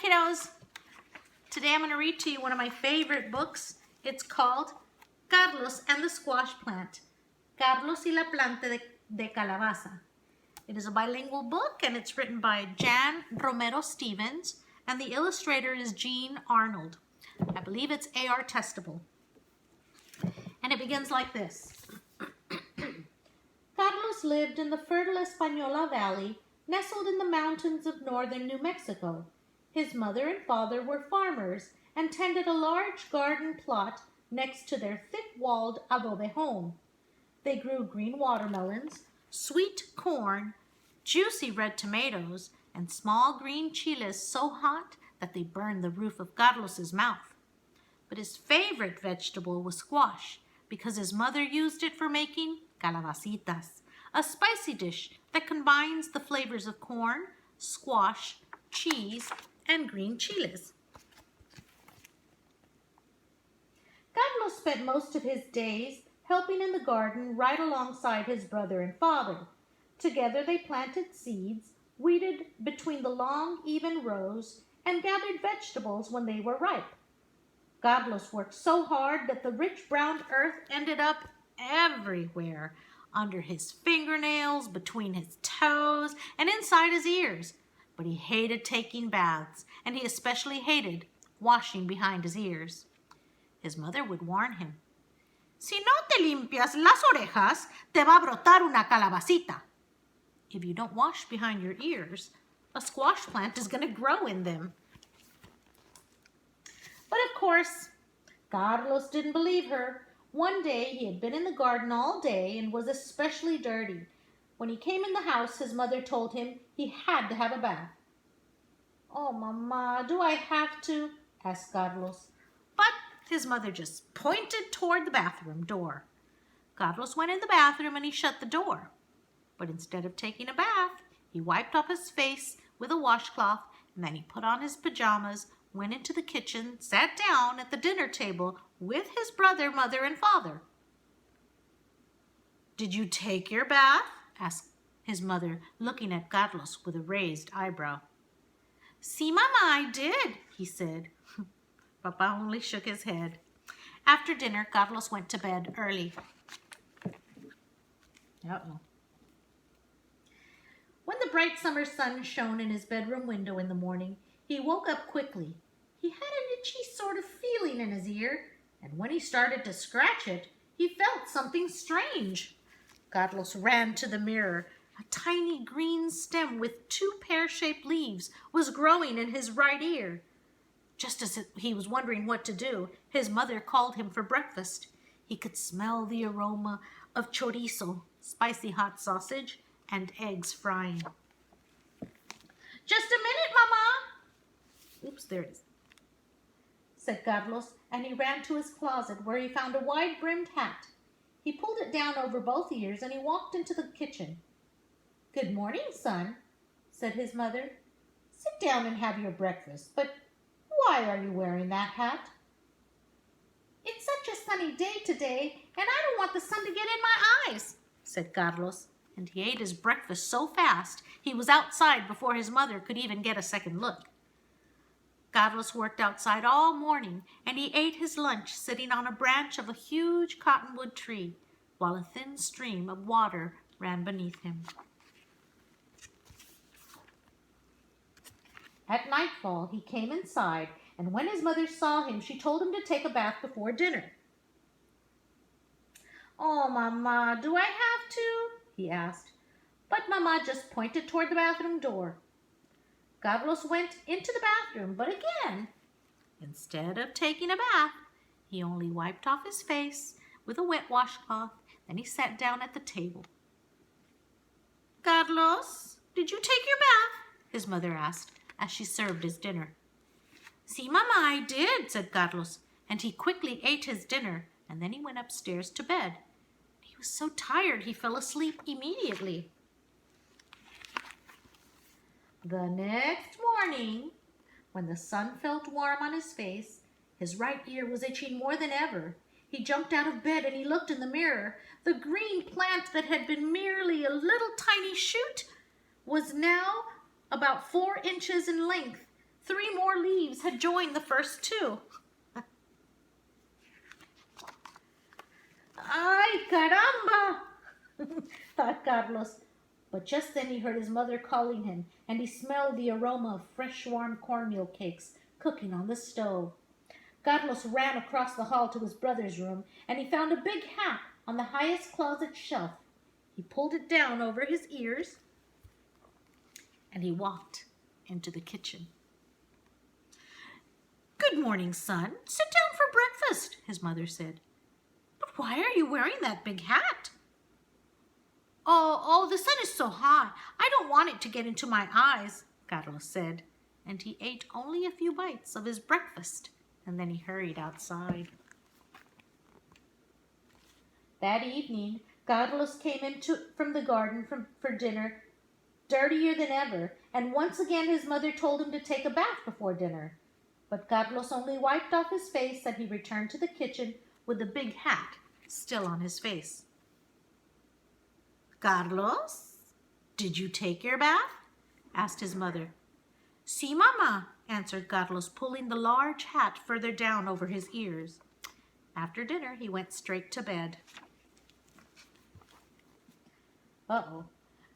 kiddos. Today I'm going to read to you one of my favorite books. It's called Carlos and the Squash Plant. Carlos y la planta de calabaza. It is a bilingual book and it's written by Jan Romero Stevens and the illustrator is Jean Arnold. I believe it's A.R. Testable. And it begins like this. Carlos lived in the fertile Española Valley, nestled in the mountains of northern New Mexico. His mother and father were farmers and tended a large garden plot next to their thick-walled adobe home. They grew green watermelons, sweet corn, juicy red tomatoes, and small green chiles so hot that they burned the roof of Carlos's mouth. But his favorite vegetable was squash because his mother used it for making calabacitas, a spicy dish that combines the flavors of corn, squash, cheese, and green chiles. Carlos spent most of his days helping in the garden right alongside his brother and father. Together they planted seeds, weeded between the long, even rows, and gathered vegetables when they were ripe. Carlos worked so hard that the rich brown earth ended up everywhere, under his fingernails, between his toes, and inside his ears. But he hated taking baths, and he especially hated washing behind his ears. His mother would warn him, "Si no te limpias las orejas, te va a brotar una calabacita." If you don't wash behind your ears, a squash plant is going to grow in them. But of course, Carlos didn't believe her. One day he had been in the garden all day and was especially dirty. When he came in the house, his mother told him he had to have a bath. "Oh, Mama, do I have to?" asked Carlos. But his mother just pointed toward the bathroom door. Carlos went in the bathroom and he shut the door. But instead of taking a bath, he wiped off his face with a washcloth and then he put on his pajamas, went into the kitchen, sat down at the dinner table with his brother, mother, and father. "Did you take your bath?" asked his mother, looking at Carlos with a raised eyebrow. "Si, Mama, I did," he said. Papa only shook his head. After dinner, Carlos went to bed early. When the bright summer sun shone in his bedroom window in the morning, he woke up quickly. He had an itchy sort of feeling in his ear, and when he started to scratch it, he felt something strange. Carlos ran to the mirror. A tiny green stem with two pear-shaped leaves was growing in his right ear. Just as he was wondering what to do, his mother called him for breakfast. He could smell the aroma of chorizo, spicy hot sausage, and eggs frying. "Just a minute, Mama." "Oops, there it is," said Carlos, and he ran to his closet where he found a wide-brimmed hat. He pulled it down over both ears and he walked into the kitchen. "Good morning, son," said his mother. "Sit down and have your breakfast, but why are you wearing that hat?" "It's such a sunny day today, and I don't want the sun to get in my eyes," said Carlos, and he ate his breakfast so fast he was outside before his mother could even get a second look. Carlos worked outside all morning, and he ate his lunch sitting on a branch of a huge cottonwood tree, while a thin stream of water ran beneath him. At nightfall, he came inside, and when his mother saw him, she told him to take a bath before dinner. "Oh, Mama, do I have to?" he asked. But Mama just pointed toward the bathroom door. Carlos went into the bathroom, but again, instead of taking a bath, he only wiped off his face with a wet washcloth, then he sat down at the table. "Carlos, did you take your bath?" his mother asked as she served his dinner. "Si, Mama, I did," said Carlos, and he quickly ate his dinner, and then he went upstairs to bed. He was so tired he fell asleep immediately. The next morning, when the sun felt warm on his face, his right ear was itching more than ever. He jumped out of bed and he looked in the mirror. The green plant that had been merely a little tiny shoot was now about 4 inches in length, 3 more leaves had joined the first 2. Ay, caramba, thought Carlos. But just then he heard his mother calling him, and he smelled the aroma of fresh warm cornmeal cakes cooking on the stove. Carlos ran across the hall to his brother's room, and he found a big hat on the highest closet shelf. He pulled it down over his ears, and he walked into the kitchen. "Good morning, son. Sit down for breakfast," his mother said. "But why are you wearing that big hat?" Oh, the sun is so hot. I don't want it to get into my eyes," Carlos said, and he ate only a few bites of his breakfast, and then he hurried outside. That evening, Carlos came from the garden for dinner, dirtier than ever, and once again his mother told him to take a bath before dinner. But Carlos only wiped off his face, and he returned to the kitchen with the big hat still on his face. "Carlos, did you take your bath?" asked his mother. "Sí, Mama," answered Carlos, pulling the large hat further down over his ears. After dinner, he went straight to bed.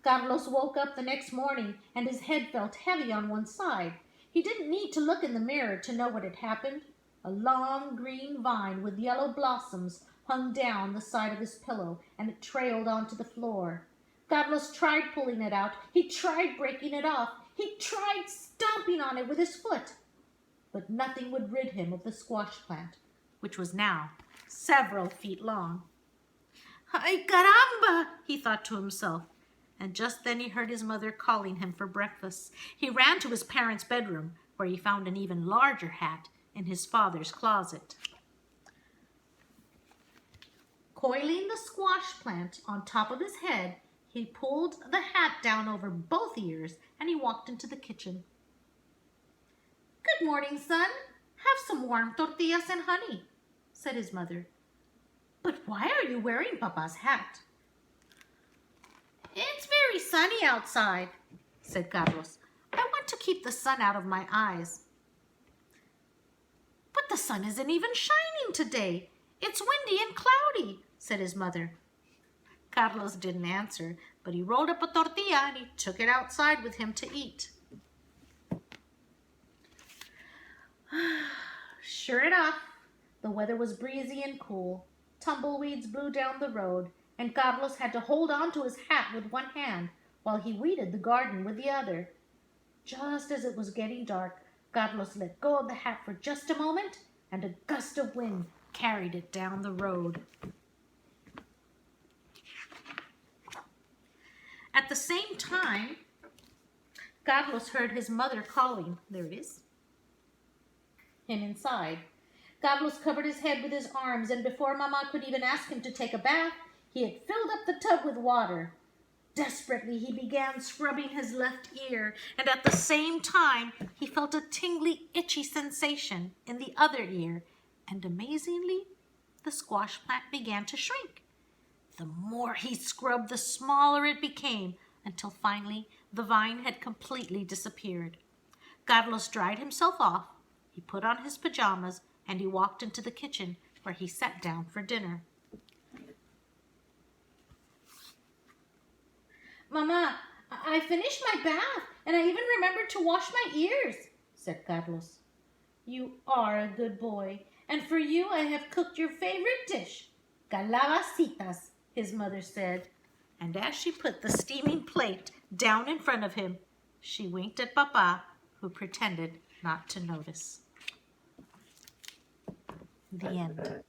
Carlos woke up the next morning, and his head felt heavy on one side. He didn't need to look in the mirror to know what had happened. A long green vine with yellow blossoms hung down the side of his pillow, and it trailed onto the floor. Carlos tried pulling it out. He tried breaking it off. He tried stomping on it with his foot. But nothing would rid him of the squash plant, which was now several feet long. "Ay, caramba," he thought to himself. And just then he heard his mother calling him for breakfast. He ran to his parents' bedroom, where he found an even larger hat in his father's closet. Coiling the squash plant on top of his head, he pulled the hat down over both ears, and he walked into the kitchen. "Good morning, son. Have some warm tortillas and honey," said his mother. "But why are you wearing Papa's hat?" "It's very sunny outside," said Carlos. "I want to keep the sun out of my eyes." "But the sun isn't even shining today. It's windy and cloudy," said his mother. Carlos didn't answer, but he rolled up a tortilla and he took it outside with him to eat. Sure enough, the weather was breezy and cool. Tumbleweeds blew down the road, and Carlos had to hold on to his hat with one hand while he weeded the garden with the other. Just as it was getting dark, Carlos let go of the hat for just a moment, and a gust of wind carried it down the road. At the same time, Carlos heard his mother calling. There it is. Him inside. Carlos covered his head with his arms, and before Mama could even ask him to take a bath, he had filled up the tub with water. Desperately, he began scrubbing his left ear, and at the same time, he felt a tingly, itchy sensation in the other ear, and amazingly, the squash plant began to shrink. The more he scrubbed, the smaller it became, until finally the vine had completely disappeared. Carlos dried himself off, he put on his pajamas, and he walked into the kitchen, where he sat down for dinner. "Mama, I finished my bath, and I even remembered to wash my ears," said Carlos. "You are a good boy, and for you I have cooked your favorite dish, calabacitas," his mother said. And as she put the steaming plate down in front of him, she winked at Papa, who pretended not to notice. The end.